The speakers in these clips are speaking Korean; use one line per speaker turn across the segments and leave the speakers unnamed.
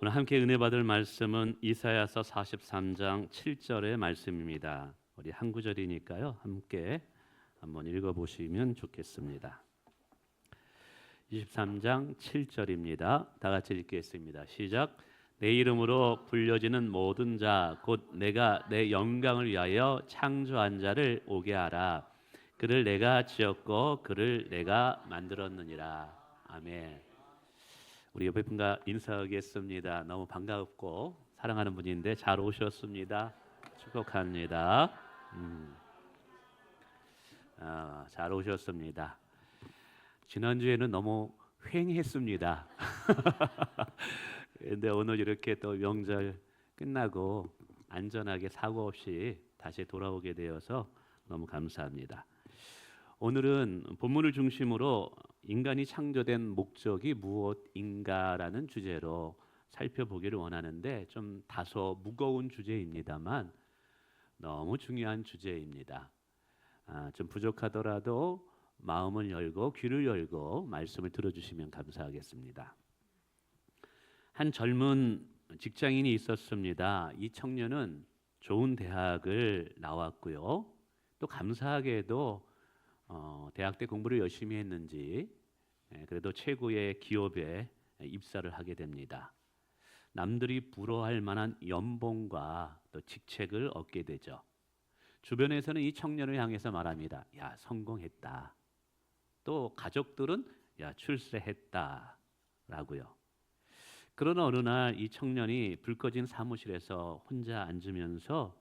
오늘 함께 은혜 받을 말씀은 이사야서 43장 7절의 말씀입니다. 우리 한 구절이니까요. 함께 한번 읽어보시면 좋겠습니다. 23장 7절입니다. 다 같이 읽겠습니다. 시작. 내 이름으로 불려지는 모든 자 곧 내가 내 영광을 위하여 창조한 자를 오게 하라. 그를 내가 지었고 그를 내가 만들었느니라. 아멘. 우리 옆에 분과 인사하겠습니다. 너무 반갑고 사랑하는 분인데 잘 오셨습니다. 축복합니다. 잘 오셨습니다. 지난주에는 너무 휑했습니다. 근데 오늘 이렇게 또 명절 끝나고 안전하게 사고 없이 다시 돌아오게 되어서 너무 감사합니다. 오늘은 본문을 중심으로 인간이 창조된 목적이 무엇인가라는 주제로 살펴보기를 원하는데 좀 다소 무거운 주제입니다만 너무 중요한 주제입니다. 좀 부족하더라도 마음을 열고 귀를 열고 말씀을 들어주시면 감사하겠습니다. 한 젊은 직장인이 있었습니다. 이 청년은 좋은 대학을 나왔고요. 또 감사하게도 대학 때 공부를 열심히 했는지 그래도 최고의 기업에 입사를 하게 됩니다. 남들이 부러워할 만한 연봉과 또 직책을 얻게 되죠. 주변에서는 이 청년을 향해서 말합니다. 야, 성공했다. 또 가족들은 야, 출세했다 라고요. 그러나 어느 날 이 청년이 불 꺼진 사무실에서 혼자 앉으면서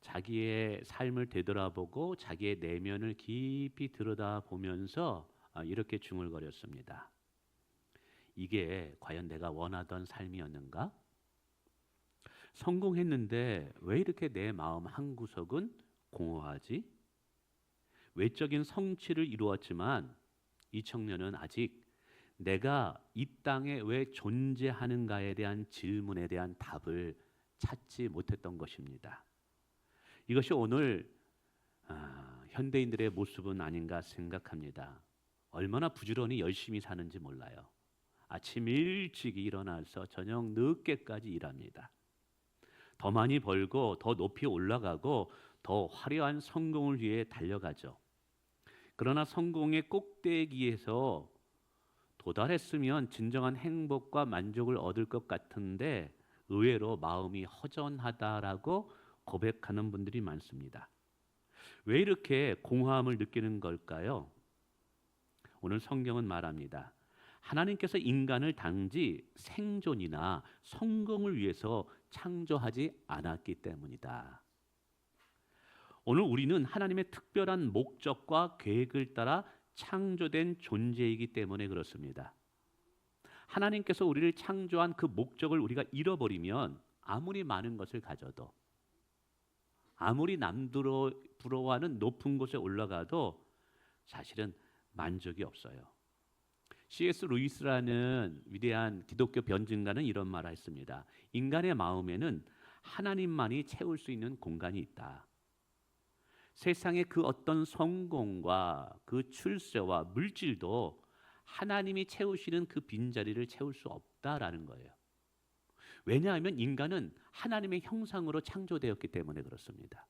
자기의 삶을 되돌아보고 자기의 내면을 깊이 들여다보면서 이렇게 중얼거렸습니다. 이게 과연 내가 원하던 삶이었는가? 성공했는데 왜 이렇게 내 마음 한구석은 공허하지? 외적인 성취를 이루었지만 이 청년은 아직 내가 이 땅에 왜 존재하는가에 대한 질문에 대한 답을 찾지 못했던 것입니다. 이것이 오늘 현대인들의 모습은 아닌가 생각합니다. 얼마나 부지런히 열심히 사는지 몰라요. 아침 일찍 일어나서 저녁 늦게까지 일합니다. 더 많이 벌고 더 높이 올라가고 더 화려한 성공을 위해 달려가죠. 그러나 성공의 꼭대기에서 도달했으면 진정한 행복과 만족을 얻을 것 같은데 의외로 마음이 허전하다라고 고백하는 분들이 많습니다. 왜 이렇게 공허함을 느끼는 걸까요? 오늘 성경은 말합니다. 하나님께서 인간을 단지 생존이나 성공을 위해서 창조하지 않았기 때문이다. 오늘 우리는 하나님의 특별한 목적과 계획을 따라 창조된 존재이기 때문에 그렇습니다. 하나님께서 우리를 창조한 그 목적을 우리가 잃어버리면 아무리 많은 것을 가져도 아무리 남들어 부러워하는 높은 곳에 올라가도 사실은 만족이 없어요. C.S. 루이스라는 위대한 기독교 변증가는 이런 말을 했습니다. 인간의 마음에는 하나님만이 채울 수 있는 공간이 있다. 세상의 그 어떤 성공과 그 출세와 물질도 하나님이 채우시는 그 빈자리를 채울 수 없다라는 거예요. 왜냐하면 인간은 하나님의 형상으로 창조되었기 때문에 그렇습니다.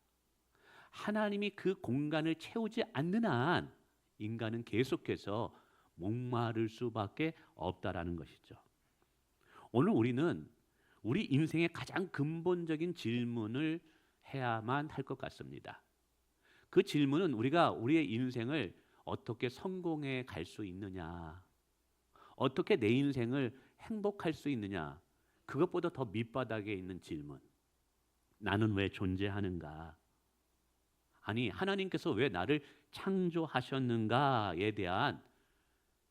하나님이 그 공간을 채우지 않는 한 인간은 계속해서 목마를 수밖에 없다라는 것이죠. 오늘 우리는 우리 인생의 가장 근본적인 질문을 해야만 할 것 같습니다. 그 질문은 우리가 우리의 인생을 어떻게 성공해 갈 수 있느냐, 어떻게 내 인생을 행복할 수 있느냐, 그것보다 더 밑바닥에 있는 질문. 나는 왜 존재하는가? 아니, 하나님께서 왜 나를 창조하셨는가에 대한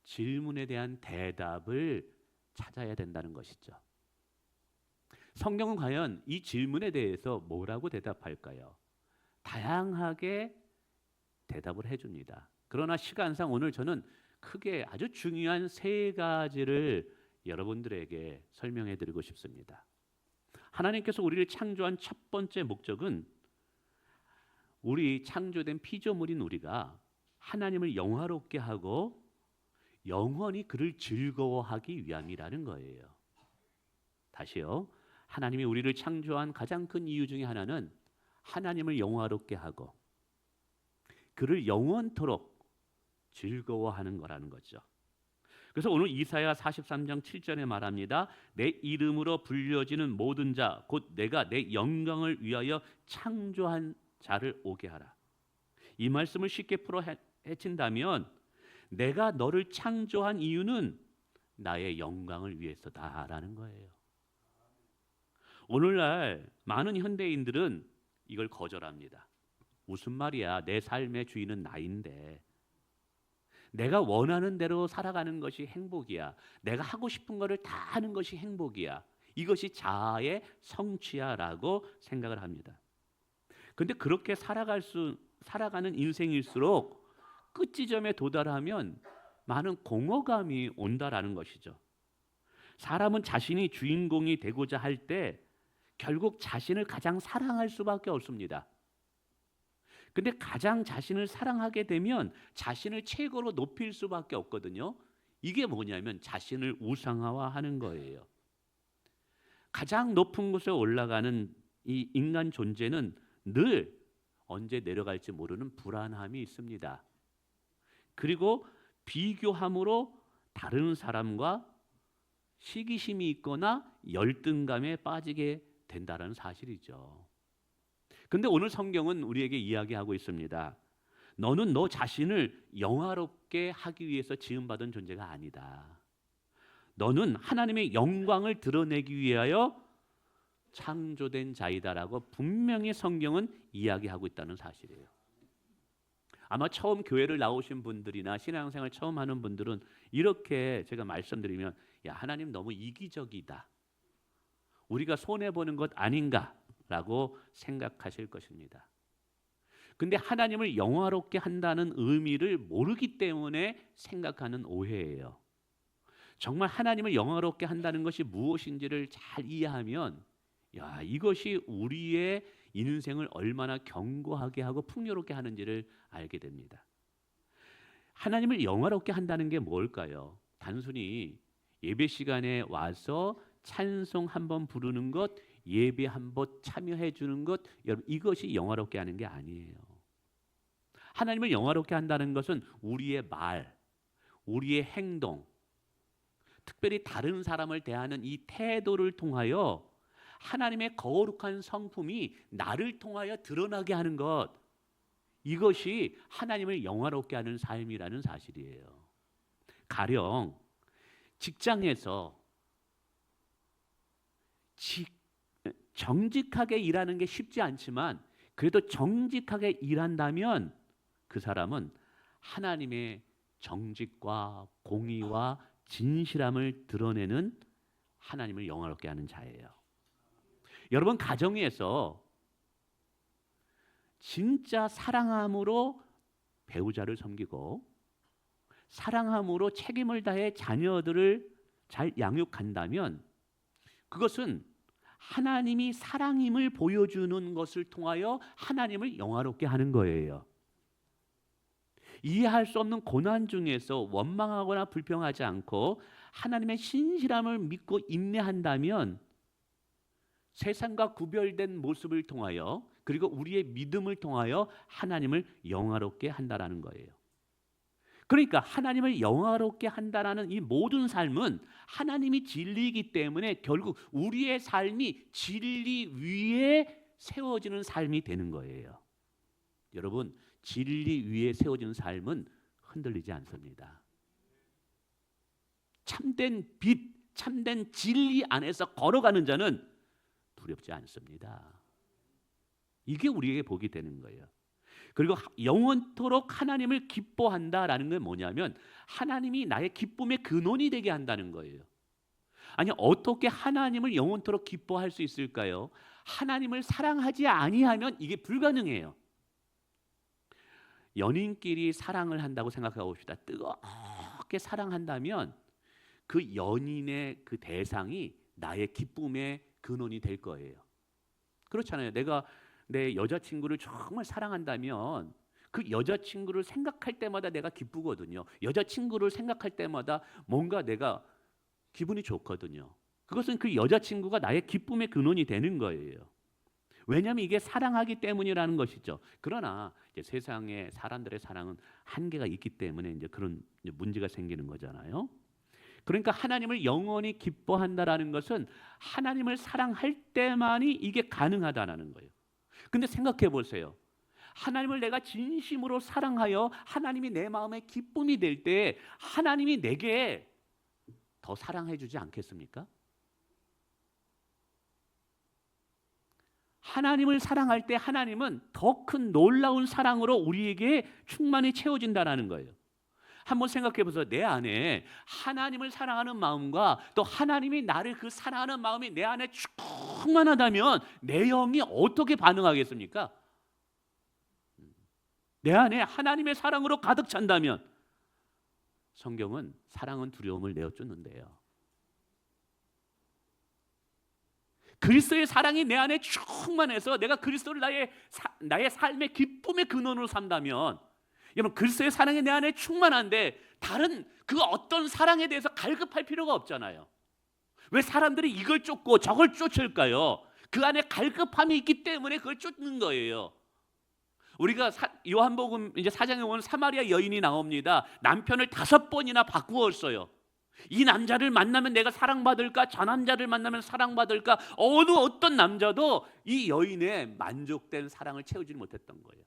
질문에 대한 대답을 찾아야 된다는 것이죠. 성경은 과연 이 질문에 대해서 뭐라고 대답할까요? 다양하게 대답을 해줍니다. 그러나 시간상 오늘 저는 크게 아주 중요한 세 가지를 여러분들에게 설명해 드리고 싶습니다. 하나님께서 우리를 창조한 첫 번째 목적은 우리 창조된 피조물인 우리가 하나님을 영화롭게 하고 영원히 그를 즐거워하기 위함이라는 거예요. 다시요. 하나님이 우리를 창조한 가장 큰 이유 중에 하나는 하나님을 영화롭게 하고 그를 영원토록 즐거워하는 거라는 거죠. 그래서 오늘 이사야 43장 7절에 말합니다. 내 이름으로 불려지는 모든 자 곧 내가 내 영광을 위하여 창조한 자를 오게 하라. 이 말씀을 쉽게 풀어 헤친다면 내가 너를 창조한 이유는 나의 영광을 위해서다라는 거예요. 오늘날 많은 현대인들은 이걸 거절합니다. 무슨 말이야? 내 삶의 주인은 나인데 내가 원하는 대로 살아가는 것이 행복이야. 내가 하고 싶은 거를 다 하는 것이 행복이야. 이것이 자아의 성취야라고 생각을 합니다. 근데 그렇게 살아가는 인생일수록 끝 지점에 도달하면 많은 공허감이 온다라는 것이죠. 사람은 자신이 주인공이 되고자 할 때 결국 자신을 가장 사랑할 수밖에 없습니다. 근데 가장 자신을 사랑하게 되면 자신을 최고로 높일 수밖에 없거든요. 이게 뭐냐면 자신을 우상화하는 거예요. 가장 높은 곳에 올라가는 이 인간 존재는 늘 언제 내려갈지 모르는 불안함이 있습니다. 그리고 비교함으로 다른 사람과 시기심이 있거나 열등감에 빠지게 된다는 사실이죠. 근데 오늘 성경은 우리에게 이야기하고 있습니다. 너는 너 자신을 영화롭게 하기 위해서 지음받은 존재가 아니다. 너는 하나님의 영광을 드러내기 위하여 창조된 자이다라고 분명히 성경은 이야기하고 있다는 사실이에요. 아마 처음 교회를 나오신 분들이나 신앙생활 처음 하는 분들은 이렇게 제가 말씀드리면 야, 하나님 너무 이기적이다. 우리가 손해보는 것 아닌가라고 생각하실 것입니다. 근데 하나님을 영화롭게 한다는 의미를 모르기 때문에 생각하는 오해예요. 정말 하나님을 영화롭게 한다는 것이 무엇인지를 잘 이해하면 야, 이것이 우리의 인생을 얼마나 견고하게 하고 풍요롭게 하는지를 알게 됩니다. 하나님을 영화롭게 한다는 게 뭘까요? 단순히 예배 시간에 와서 찬송 한번 부르는 것, 예배 한번 참여해 주는 것, 여러분 이것이 영화롭게 하는 게 아니에요. 하나님을 영화롭게 한다는 것은 우리의 말, 우리의 행동, 특별히 다른 사람을 대하는 이 태도를 통하여 하나님의 거룩한 성품이 나를 통하여 드러나게 하는 것, 이것이 하나님을 영화롭게 하는 삶이라는 사실이에요. 가령 직장에서 정직하게 일하는 게 쉽지 않지만 그래도 정직하게 일한다면 그 사람은 하나님의 정직과 공의와 진실함을 드러내는 하나님을 영화롭게 하는 자예요. 여러분 가정에서 진짜 사랑함으로 배우자를 섬기고 사랑함으로 책임을 다해 자녀들을 잘 양육한다면 그것은 하나님이 사랑임을 보여주는 것을 통하여 하나님을 영화롭게 하는 거예요. 이해할 수 없는 고난 중에서 원망하거나 불평하지 않고 하나님의 신실함을 믿고 인내한다면 세상과 구별된 모습을 통하여 그리고 우리의 믿음을 통하여 하나님을 영화롭게 한다라는 거예요. 그러니까 하나님을 영화롭게 한다라는 이 모든 삶은 하나님이 진리이기 때문에 결국 우리의 삶이 진리 위에 세워지는 삶이 되는 거예요. 여러분, 진리 위에 세워지는 삶은 흔들리지 않습니다. 참된 빛, 참된 진리 안에서 걸어가는 자는 두렵지 않습니다. 이게 우리에게 복이 되는 거예요. 그리고 영원토록 하나님을 기뻐한다라는 건 뭐냐면 하나님이 나의 기쁨의 근원이 되게 한다는 거예요. 아니 어떻게 하나님을 영원토록 기뻐할 수 있을까요? 하나님을 사랑하지 아니하면 이게 불가능해요. 연인끼리 사랑을 한다고 생각해 봅시다. 뜨겁게 사랑한다면 그 연인의 그 대상이 나의 기쁨의 근원이 될 거예요. 그렇잖아요. 내가 내 여자친구를 정말 사랑한다면 그 여자친구를 생각할 때마다 내가 기쁘거든요. 여자친구를 생각할 때마다 뭔가 내가 기분이 좋거든요. 그것은 그 여자친구가 나의 기쁨의 근원이 되는 거예요. 왜냐하면 이게 사랑하기 때문이라는 것이죠. 그러나 이제 세상에 사람들의 사랑은 한계가 있기 때문에 이제 그런 문제가 생기는 거잖아요. 그러니까 하나님을 영원히 기뻐한다라는 것은 하나님을 사랑할 때만이 이게 가능하다라는 거예요. 근데 생각해 보세요. 하나님을 내가 진심으로 사랑하여 하나님이 내 마음의 기쁨이 될 때 하나님이 내게 더 사랑해 주지 않겠습니까? 하나님을 사랑할 때 하나님은 더 큰 놀라운 사랑으로 우리에게 충만히 채워진다는 거예요. 한번 생각해 보세요. 내 안에 하나님을 사랑하는 마음과 또 하나님이 나를 그 사랑하는 마음이 내 안에 충만하다면 내 영이 어떻게 반응하겠습니까? 내 안에 하나님의 사랑으로 가득 찬다면 성경은 사랑은 두려움을 내어쫓는데요. 그리스도의 사랑이 내 안에 충만해서 내가 그리스도를 나의 삶의 기쁨의 근원으로 삼다면, 여러분 그리스도의 사랑이 내 안에 충만한데 다른 그 어떤 사랑에 대해서 갈급할 필요가 없잖아요. 왜 사람들이 이걸 쫓고 저걸 쫓을까요? 그 안에 갈급함이 있기 때문에 그걸 쫓는 거예요. 우리가 요한복음 이제 4장에 보면 사마리아 여인이 나옵니다. 남편을 5번이나 바꾸었어요. 이 남자를 만나면 내가 사랑받을까? 저 남자를 만나면 사랑받을까? 어떤 남자도 이 여인의 만족된 사랑을 채우지 못했던 거예요.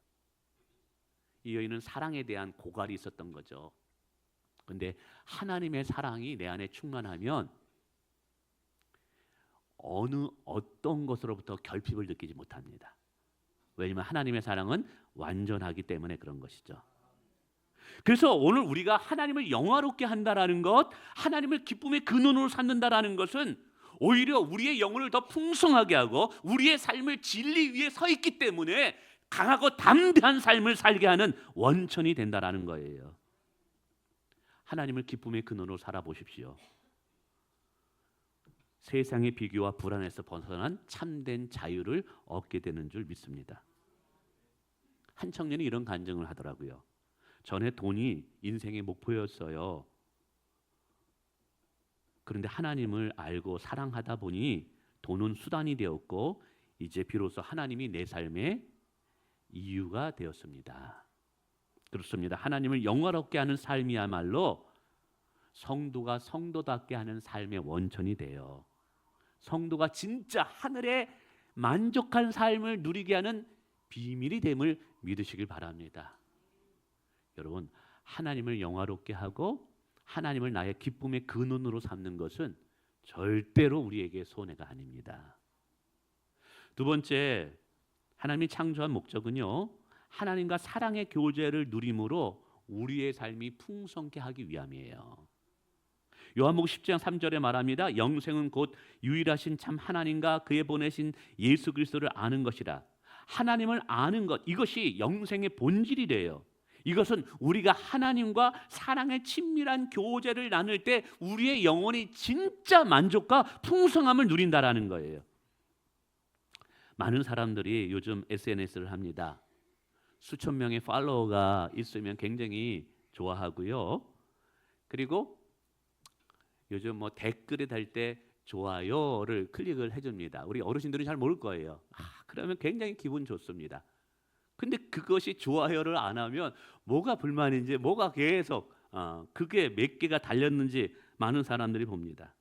이 여인은 사랑에 대한 고갈이 있었던 거죠. 그런데 하나님의 사랑이 내 안에 충만하면 어떤 것으로부터 결핍을 느끼지 못합니다. 왜냐하면 하나님의 사랑은 완전하기 때문에 그런 것이죠. 그래서 오늘 우리가 하나님을 영화롭게 한다라는 것, 하나님을 기쁨의 근원으로 삼는다라는 것은 오히려 우리의 영혼을 더 풍성하게 하고 우리의 삶을 진리 위에 서 있기 때문에 강하고 담대한 삶을 살게 하는 원천이 된다라는 거예요. 하나님을 기쁨의 근원으로 살아보십시오. 세상의 비교와 불안에서 벗어난 참된 자유를 얻게 되는 줄 믿습니다. 한 청년이 이런 간증을 하더라고요. 전에 돈이 인생의 목표였어요. 그런데 하나님을 알고 사랑하다 보니 돈은 수단이 되었고 이제 비로소 하나님이 내 삶의 이유가 되었습니다. 그렇습니다. 하나님을 영화롭게 하는 삶이야말로 성도가 성도답게 하는 삶의 원천이 돼요. 성도가 진짜 하늘의 만족한 삶을 누리게 하는 비밀이 됨을 믿으시길 바랍니다. 여러분, 하나님을 영화롭게 하고 하나님을 나의 기쁨의 근원으로 삼는 것은 절대로 우리에게 손해가 아닙니다. 두 번째, 하나님이 창조한 목적은요, 하나님과 사랑의 교제를 누림으로 우리의 삶이 풍성케 하기 위함이에요. 요한복음 10장 3절에 말합니다. 영생은 곧 유일하신 참 하나님과 그의 보내신 예수 그리스도를 아는 것이라. 하나님을 아는 것, 이것이 영생의 본질이래요. 이것은 우리가 하나님과 사랑의 친밀한 교제를 나눌 때 우리의 영혼이 진짜 만족과 풍성함을 누린다라는 거예요. 많은 사람들이 요즘 SNS를 합니다. 수천 명의 팔로워가 있으면 굉장히 좋아하고요. 그리고 요즘 뭐 댓글에 달 때 좋아요를 클릭을 해줍니다. 우리 어르신들은 잘 모를 거예요. 그러면 굉장히 기분 좋습니다. 근데 그것이 좋아요를 안 하면 뭐가 불만인지, 뭐가 계속 그게 몇 개가 달렸는지 많은 사람들이 봅니다.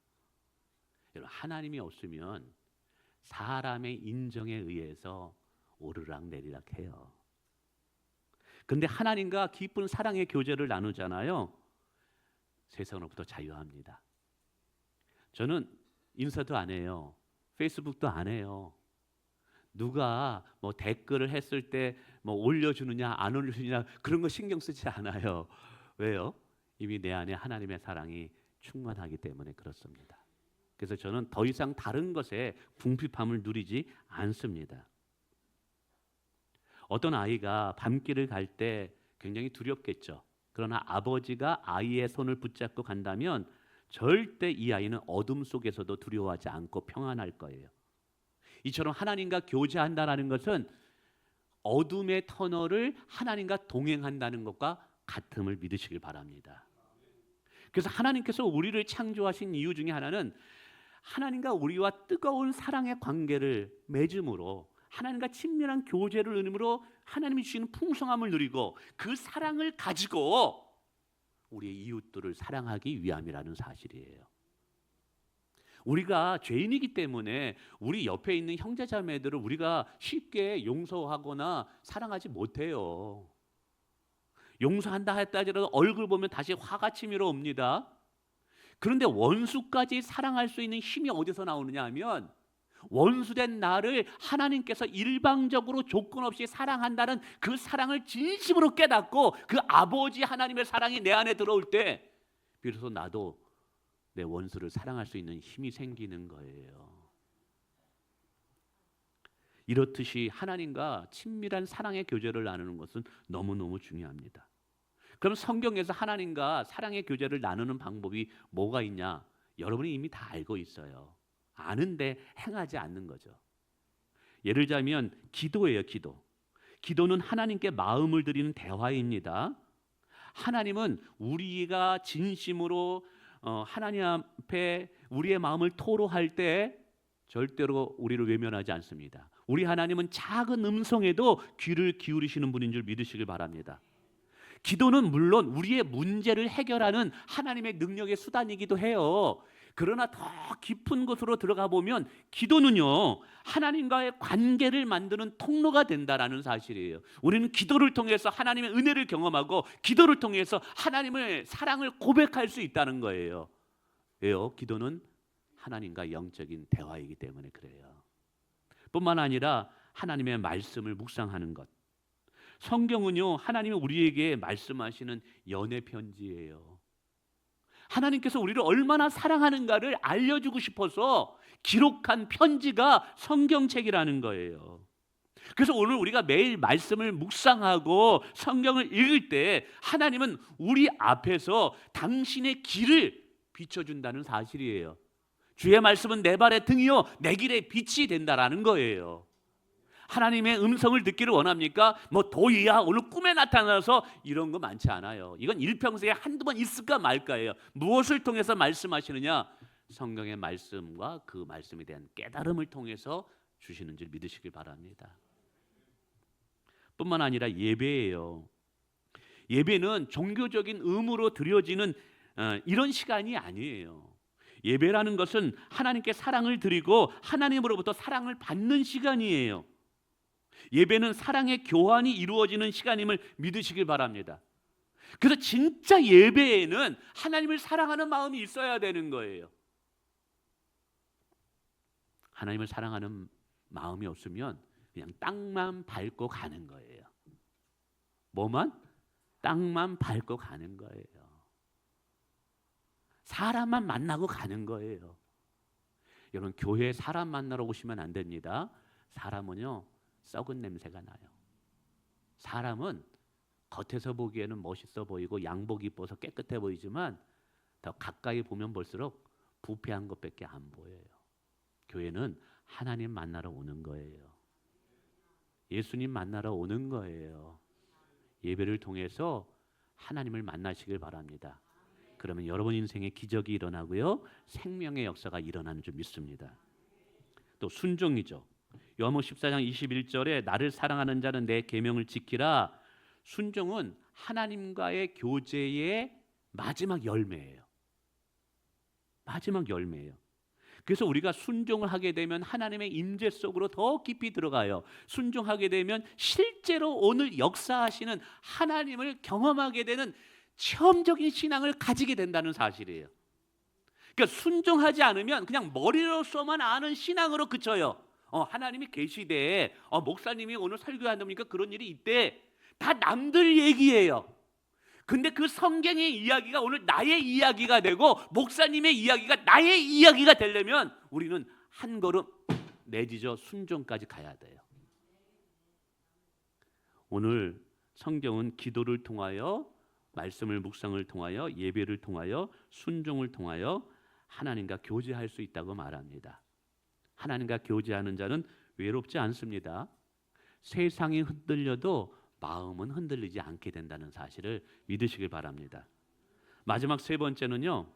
여러분, 하나님이 없으면 사람의 인정에 의해서 오르락 내리락 해요. 근데 하나님과 깊은 사랑의 교제를 나누잖아요. 세상으로부터 자유합니다. 저는 인사도 안 해요. 페이스북도 안 해요. 누가 뭐 댓글을 했을 때 뭐 올려주느냐 안 올려주느냐 그런 거 신경 쓰지 않아요. 왜요? 이미 내 안에 하나님의 사랑이 충만하기 때문에 그렇습니다. 그래서 저는 더 이상 다른 것에 궁핍함을 누리지 않습니다. 어떤 아이가 밤길을 갈 때 굉장히 두렵겠죠. 그러나 아버지가 아이의 손을 붙잡고 간다면 절대 이 아이는 어둠 속에서도 두려워하지 않고 평안할 거예요. 이처럼 하나님과 교제한다는 것은 어둠의 터널을 하나님과 동행한다는 것과 같음을 믿으시길 바랍니다. 그래서 하나님께서 우리를 창조하신 이유 중에 하나는 하나님과 우리와 뜨거운 사랑의 관계를 맺음으로 하나님과 친밀한 교제를 누림으로 하나님이 주시는 풍성함을 누리고 그 사랑을 가지고 우리의 이웃들을 사랑하기 위함이라는 사실이에요. 우리가 죄인이기 때문에 우리 옆에 있는 형제자매들을 우리가 쉽게 용서하거나 사랑하지 못해요. 용서한다 했다 하더라도 얼굴 보면 다시 화가 치밀어 옵니다. 그런데 원수까지 사랑할 수 있는 힘이 어디서 나오느냐 하면 원수된 나를 하나님께서 일방적으로 조건 없이 사랑한다는 그 사랑을 진심으로 깨닫고 그 아버지 하나님의 사랑이 내 안에 들어올 때 비로소 나도 내 원수를 사랑할 수 있는 힘이 생기는 거예요. 이렇듯이 하나님과 친밀한 사랑의 교제를 나누는 것은 너무너무 중요합니다. 그럼 성경에서 하나님과 사랑의 교제를 나누는 방법이 뭐가 있냐? 여러분이 이미 다 알고 있어요. 아는데 행하지 않는 거죠. 예를 들자면 기도예요. 기도는 하나님께 마음을 드리는 대화입니다. 하나님은 우리가 진심으로 하나님 앞에 우리의 마음을 토로할 때 절대로 우리를 외면하지 않습니다. 우리 하나님은 작은 음성에도 귀를 기울이시는 분인 줄 믿으시길 바랍니다. 기도는 물론 우리의 문제를 해결하는 하나님의 능력의 수단이기도 해요. 그러나 더 깊은 곳으로 들어가 보면 기도는요, 하나님과의 관계를 만드는 통로가 된다라는 사실이에요. 우리는 기도를 통해서 하나님의 은혜를 경험하고 기도를 통해서 하나님의 사랑을 고백할 수 있다는 거예요. 왜요? 기도는 하나님과 영적인 대화이기 때문에 그래요. 뿐만 아니라 하나님의 말씀을 묵상하는 것. 성경은요, 하나님이 우리에게 말씀하시는 연애 편지예요. 하나님께서 우리를 얼마나 사랑하는가를 알려주고 싶어서 기록한 편지가 성경책이라는 거예요. 그래서 오늘 우리가 매일 말씀을 묵상하고 성경을 읽을 때 하나님은 우리 앞에서 당신의 길을 비춰준다는 사실이에요. 주의 말씀은 내 발의 등이요 내 길의 빛이 된다라는 거예요. 하나님의 음성을 듣기를 원합니까? 뭐 도리야 오늘 꿈에 나타나서 이런 거 많지 않아요. 이건 일평생에 한두 번 있을까 말까예요. 무엇을 통해서 말씀하시느냐? 성경의 말씀과 그 말씀에 대한 깨달음을 통해서 주시는 줄 믿으시길 바랍니다. 뿐만 아니라 예배예요. 예배는 종교적인 의무로 드려지는 이런 시간이 아니에요. 예배라는 것은 하나님께 사랑을 드리고 하나님으로부터 사랑을 받는 시간이에요. 예배는 사랑의 교환이 이루어지는 시간임을 믿으시길 바랍니다. 그래서 진짜 예배에는 하나님을 사랑하는 마음이 있어야 되는 거예요. 하나님을 사랑하는 마음이 없으면 그냥 땅만 밟고 가는 거예요. 뭐만? 땅만 밟고 가는 거예요. 사람만 만나고 가는 거예요. 여러분, 교회에 사람 만나러 오시면 안 됩니다. 사람은요 썩은 냄새가 나요. 사람은 겉에서 보기에는 멋있어 보이고 양복 입어서 깨끗해 보이지만 더 가까이 보면 볼수록 부패한 것밖에 안 보여요. 교회는 하나님 만나러 오는 거예요. 예수님 만나러 오는 거예요. 예배를 통해서 하나님을 만나시길 바랍니다. 그러면 여러분 인생에 기적이 일어나고요, 생명의 역사가 일어나는 줄 믿습니다. 또 순종이죠. 요한복음 14장 21절에 나를 사랑하는 자는 내 계명을 지키라. 순종은 하나님과의 교제의 마지막 열매예요. 마지막 열매예요. 그래서 우리가 순종을 하게 되면 하나님의 임재 속으로 더 깊이 들어가요. 순종하게 되면 실제로 오늘 역사하시는 하나님을 경험하게 되는 체험적인 신앙을 가지게 된다는 사실이에요. 그러니까 순종하지 않으면 그냥 머리로서만 아는 신앙으로 그쳐요. 하나님이 계시대. 목사님이 오늘 설교한다니까 그런 일이 있대. 다 남들 얘기예요. 근데 그 성경의 이야기가 오늘 나의 이야기가 되고 목사님의 이야기가 나의 이야기가 되려면 우리는 한 걸음 내디뎌 순종까지 가야 돼요. 오늘 성경은 기도를 통하여, 말씀을 묵상을 통하여, 예배를 통하여, 순종을 통하여 하나님과 교제할 수 있다고 말합니다. 하나님과 교제하는 자는 외롭지 않습니다. 세상이 흔들려도 마음은 흔들리지 않게 된다는 사실을 믿으시길 바랍니다. 마지막 세 번째는요,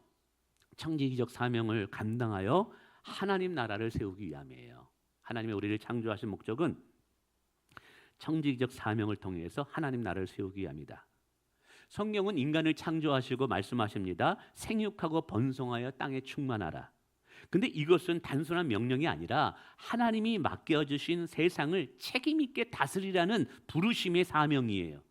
청지기적 사명을 감당하여 하나님 나라를 세우기 위함이에요. 하나님의 우리를 창조하신 목적은 청지기적 사명을 통해서 하나님 나라를 세우기 위함이다. 성경은 인간을 창조하시고 말씀하십니다. 생육하고 번성하여 땅에 충만하라. 근데 이것은 단순한 명령이 아니라 하나님이 맡겨주신 세상을 책임 있게 다스리라는 부르심의 사명이에요.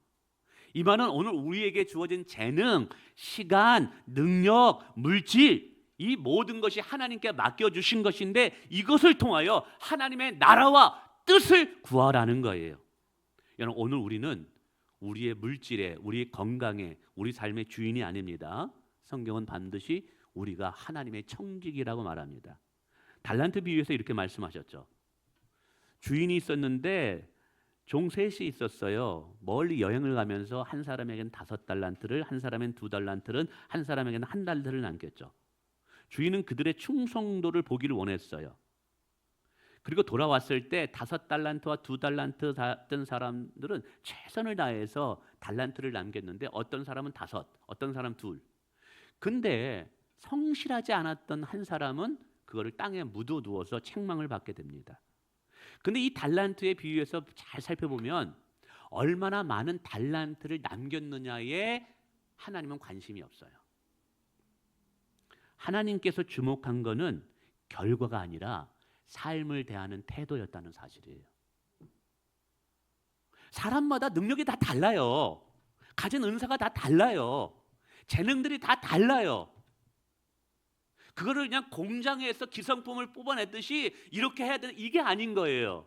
이 말은 오늘 우리에게 주어진 재능, 시간, 능력, 물질, 이 모든 것이 하나님께 맡겨주신 것인데 이것을 통하여 하나님의 나라와 뜻을 구하라는 거예요. 여러분, 오늘 우리는 우리의 물질에, 우리의 건강에, 우리 삶의 주인이 아닙니다. 성경은 반드시 우리가 하나님의 청직이라고 말합니다. 달란트 비유에서 이렇게 말씀하셨죠. 주인이 있었는데 종 셋이 있었어요. 멀리 여행을 가면서 한 사람에게는 5달란트를, 한 사람에게는 2달란트를, 한 사람에게는 1달란트를 남겼죠. 주인은 그들의 충성도를 보기를 원했어요. 그리고 돌아왔을 때 5달란트와 2달란트 던 사람들은 최선을 다해서 달란트를 남겼는데 어떤 사람은 5, 어떤 사람 2. 근데 성실하지 않았던 한 사람은 그거를 땅에 묻어두어서 책망을 받게 됩니다. 근데 이 달란트의 비유에서 잘 살펴보면 얼마나 많은 달란트를 남겼느냐에 하나님은 관심이 없어요. 하나님께서 주목한 것은 결과가 아니라 삶을 대하는 태도였다는 사실이에요. 사람마다 능력이 다 달라요. 가진 은사가 다 달라요. 재능들이 다 달라요. 그거를 그냥 공장에서 기성품을 뽑아냈듯이 이렇게 해야 되는 이게 아닌 거예요.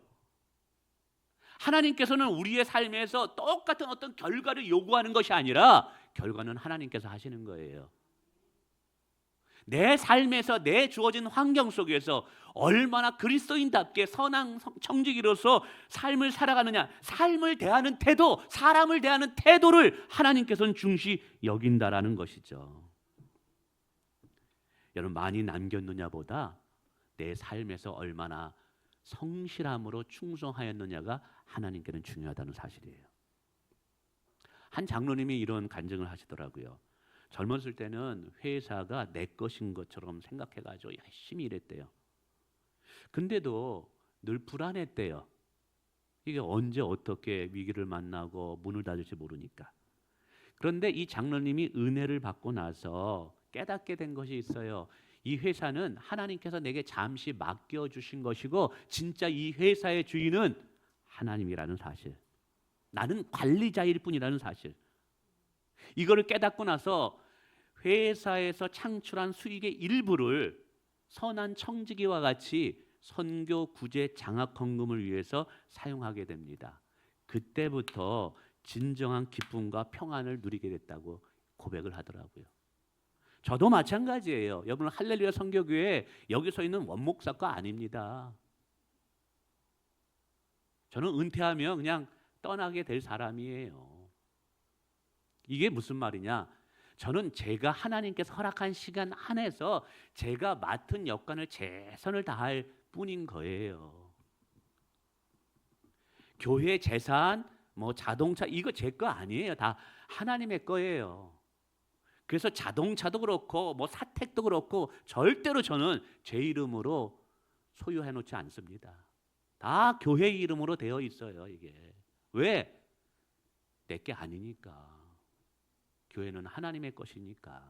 하나님께서는 우리의 삶에서 똑같은 어떤 결과를 요구하는 것이 아니라 결과는 하나님께서 하시는 거예요. 내 삶에서 내 주어진 환경 속에서 얼마나 그리스도인답게 선한 청지기로서 삶을 살아가느냐, 삶을 대하는 태도, 사람을 대하는 태도를 하나님께서는 중시 여긴다라는 것이죠. 여러분, 많이 남겼느냐보다 내 삶에서 얼마나 성실함으로 충성하였느냐가 하나님께는 중요하다는 사실이에요. 한 장로님이 이런 간증을 하시더라고요. 젊었을 때는 회사가 내 것인 것처럼 생각해가지고 열심히 일했대요. 근데도 늘 불안했대요. 이게 언제 어떻게 위기를 만나고 문을 닫을지 모르니까. 그런데 이 장로님이 은혜를 받고 나서 깨닫게 된 것이 있어요. 이 회사는 하나님께서 내게 잠시 맡겨주신 것이고 진짜 이 회사의 주인은 하나님이라는 사실. 나는 관리자일 뿐이라는 사실. 이거를 깨닫고 나서 회사에서 창출한 수익의 일부를 선한 청지기와 같이 선교, 구제, 장학 헌금을 위해서 사용하게 됩니다. 그때부터 진정한 기쁨과 평안을 누리게 됐다고 고백을 하더라고요. 저도 마찬가지예요. 여러분, 할렐루야 선교교회 여기 서 있는 원목사가 아닙니다. 저는 은퇴하면 그냥 떠나게 될 사람이에요. 이게 무슨 말이냐? 저는 제가 하나님께서 허락한 시간 안에서 제가 맡은 역할을 최선을 다할 뿐인 거예요. 교회 재산, 자동차 이거 제 거 아니에요. 다 하나님의 거예요. 그래서 자동차도 그렇고 사택도 그렇고 절대로 저는 제 이름으로 소유해 놓지 않습니다. 다 교회 이름으로 되어 있어요. 이게 왜? 내 게 아니니까. 교회는 하나님의 것이니까.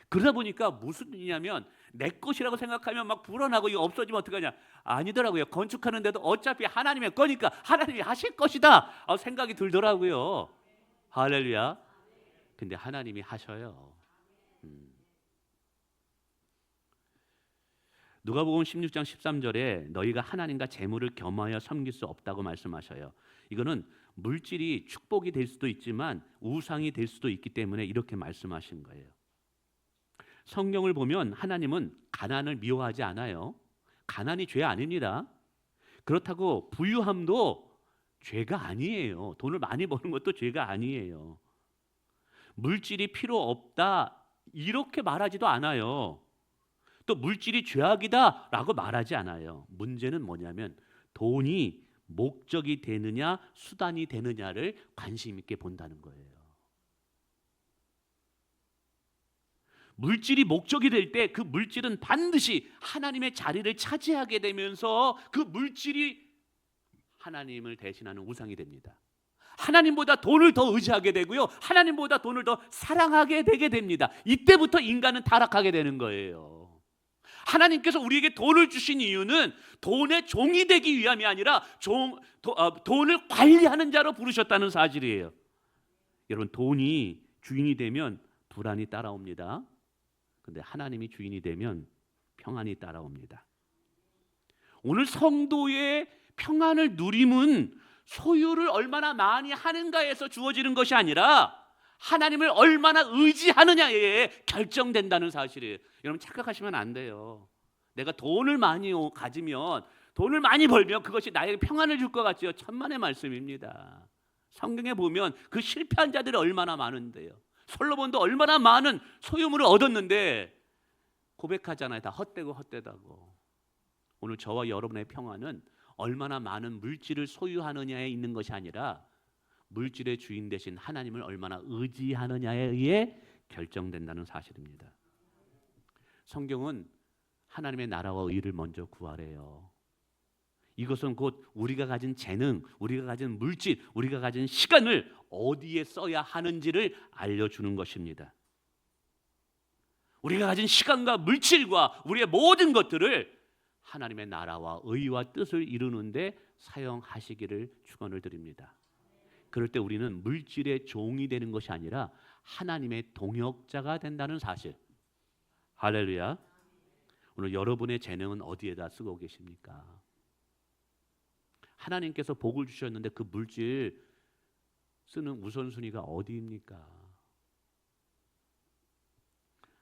그러다 보니까 무슨 일이냐면 내 것이라고 생각하면 막 불안하고 이거 없어지면 어떡하냐. 아니더라고요. 건축하는데도 어차피 하나님의 거니까 하나님이 하실 것이다 생각이 들더라고요. 할렐루야. 근데 하나님이 하셔요. 누가복음 16장 13절에 너희가 하나님과 재물을 겸하여 섬길 수 없다고 말씀하셔요. 이거는 물질이 축복이 될 수도 있지만 우상이 될 수도 있기 때문에 이렇게 말씀하신 거예요. 성경을 보면 하나님은 가난을 미워하지 않아요. 가난이 죄 아닙니다. 그렇다고 부유함도 죄가 아니에요. 돈을 많이 버는 것도 죄가 아니에요. 물질이 필요 없다 이렇게 말하지도 않아요. 또 물질이 죄악이다 라고 말하지 않아요. 문제는 뭐냐면 돈이 목적이 되느냐 수단이 되느냐를 관심 있게 본다는 거예요. 물질이 목적이 될 때 그 물질은 반드시 하나님의 자리를 차지하게 되면서 그 물질이 하나님을 대신하는 우상이 됩니다. 하나님보다 돈을 더 의지하게 되고요, 하나님보다 돈을 더 사랑하게 되게 됩니다. 이때부터 인간은 타락하게 되는 거예요. 하나님께서 우리에게 돈을 주신 이유는 돈의 종이 되기 위함이 아니라 돈을 관리하는 자로 부르셨다는 사실이에요. 여러분, 돈이 주인이 되면 불안이 따라옵니다. 그런데 하나님이 주인이 되면 평안이 따라옵니다. 오늘 성도의 평안을 누림은 소유를 얼마나 많이 하는가에서 주어지는 것이 아니라 하나님을 얼마나 의지하느냐에 결정된다는 사실이에요. 여러분, 착각하시면 안 돼요. 내가 돈을 많이 가지면, 돈을 많이 벌면 그것이 나에게 평안을 줄 것 같지요. 천만의 말씀입니다. 성경에 보면 그 실패한 자들이 얼마나 많은데요. 솔로몬도 얼마나 많은 소유물을 얻었는데 고백하잖아요. 다 헛되고 헛되다고. 오늘 저와 여러분의 평안은 얼마나 많은 물질을 소유하느냐에 있는 것이 아니라 물질의 주인 되신 하나님을 얼마나 의지하느냐에 의해 결정된다는 사실입니다. 성경은 하나님의 나라와 의를 먼저 구하래요. 이것은 곧 우리가 가진 재능, 우리가 가진 물질, 우리가 가진 시간을 어디에 써야 하는지를 알려주는 것입니다. 우리가 가진 시간과 물질과 우리의 모든 것들을 하나님의 나라와 의와 뜻을 이루는데 사용하시기를 축원을 드립니다. 그럴 때 우리는 물질의 종이 되는 것이 아니라 하나님의 동역자가 된다는 사실. 할렐루야. 오늘 여러분의 재능은 어디에다 쓰고 계십니까? 하나님께서 복을 주셨는데 그 물질 쓰는 우선순위가 어디입니까?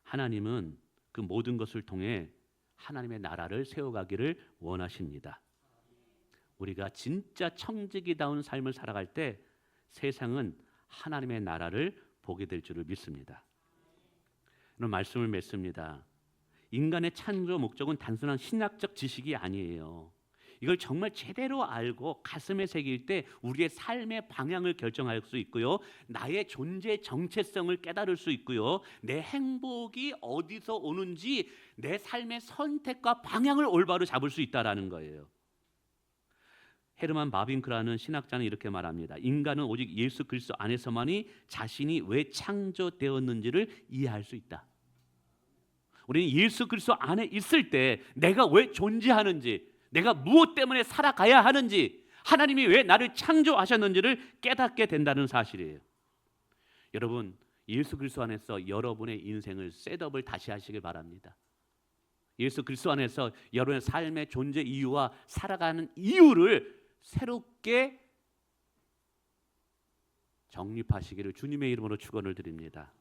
하나님은 그 모든 것을 통해 하나님의 나라를 세워가기를 원하십니다. 우리가 진짜 청지기다운 삶을 살아갈 때 세상은 하나님의 나라를 보게 될 줄을 믿습니다. 이런 말씀을 맺습니다. 인간의 창조 목적은 단순한 신학적 지식이 아니에요. 이걸 정말 제대로 알고 가슴에 새길 때 우리의 삶의 방향을 결정할 수 있고요, 나의 존재 정체성을 깨달을 수 있고요, 내 행복이 어디서 오는지 내 삶의 선택과 방향을 올바로 잡을 수 있다라는 거예요. 헤르만 바빙크라는 신학자는 이렇게 말합니다. 인간은 오직 예수 그리스도 안에서만이 자신이 왜 창조되었는지를 이해할 수 있다. 우리는 예수 그리스도 안에 있을 때 내가 왜 존재하는지, 내가 무엇 때문에 살아가야 하는지, 하나님이 왜 나를 창조하셨는지를 깨닫게 된다는 사실이에요. 여러분, 예수 그리스도 안에서 여러분의 인생을 셋업을 다시 하시길 바랍니다. 예수 그리스도 안에서 여러분의 삶의 존재 이유와 살아가는 이유를 새롭게 정립하시기를 주님의 이름으로 축원을 드립니다.